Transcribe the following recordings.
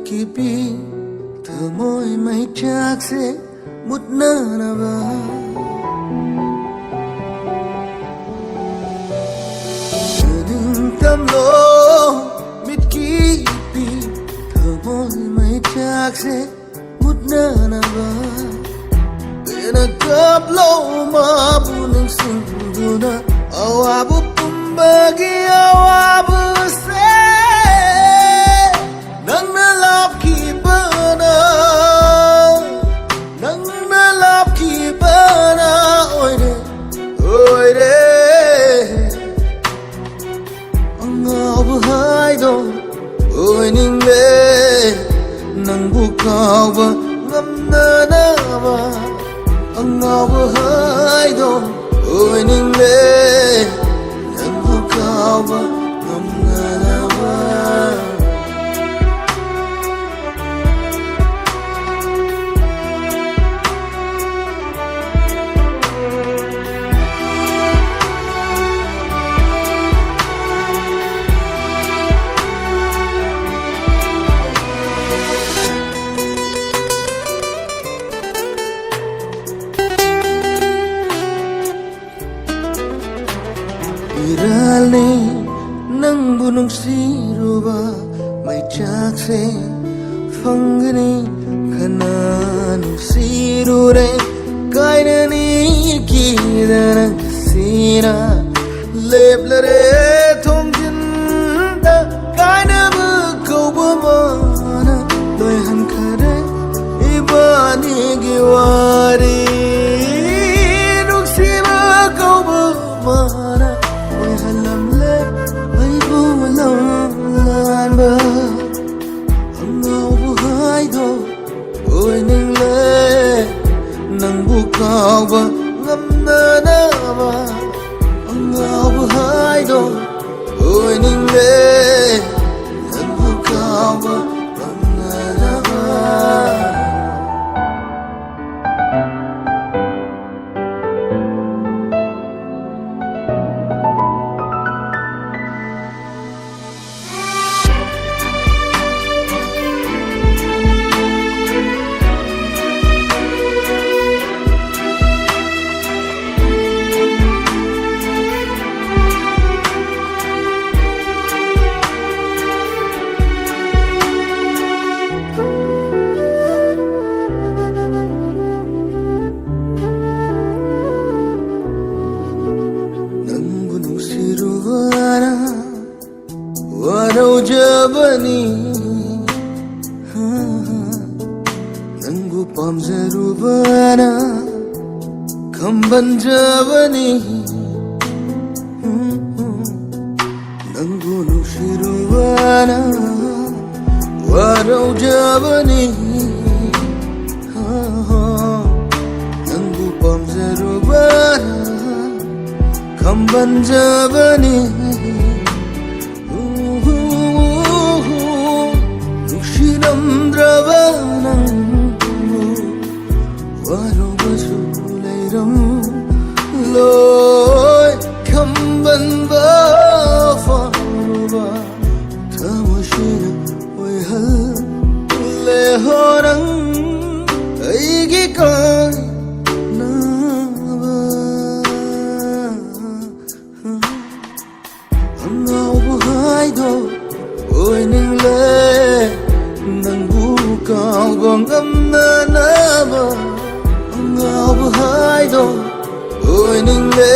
kipi thamoi mai chak se mutna na ba tâm lo mit kipi thamoi mai chak se mutna na ba na kap lo ma buning singuna awabu pumbagi awabu se nang na lap ki bana nang na lap ki bana oi de Angaoba haido oiningle nang bukaw ba ngamna na ba Angaoba haido oiningle nang bukaw ba ngamna na ba Iralni nang bunong siruba may chak se fangani kanan sirure kaina ni kidana sira leblare thongjin da kaina bu kobamana doi han khare ibani giwari nuksiba kobamana Angaoba haido oiningle nang bukaw ba ngamna na ba Angaoba haido oiningle nang bukaw ba ngamna na ba Warau jabani Nanggu pamzarubana Kamban jabani Nanggu nushirubana Warau jabani Nanggu pamzarubana Kamban jabani Loi kamban ba faruba tamashina oi hal le horang aigi kai na ba Angaoba haido oiningle nang bukaw ba ngamna na ba Angaoba haido oiningle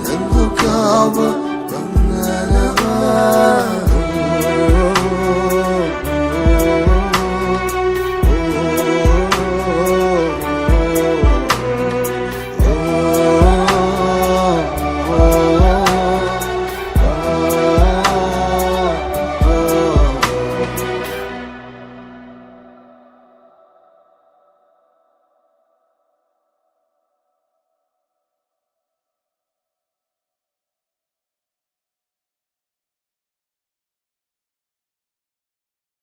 nang bukaw ba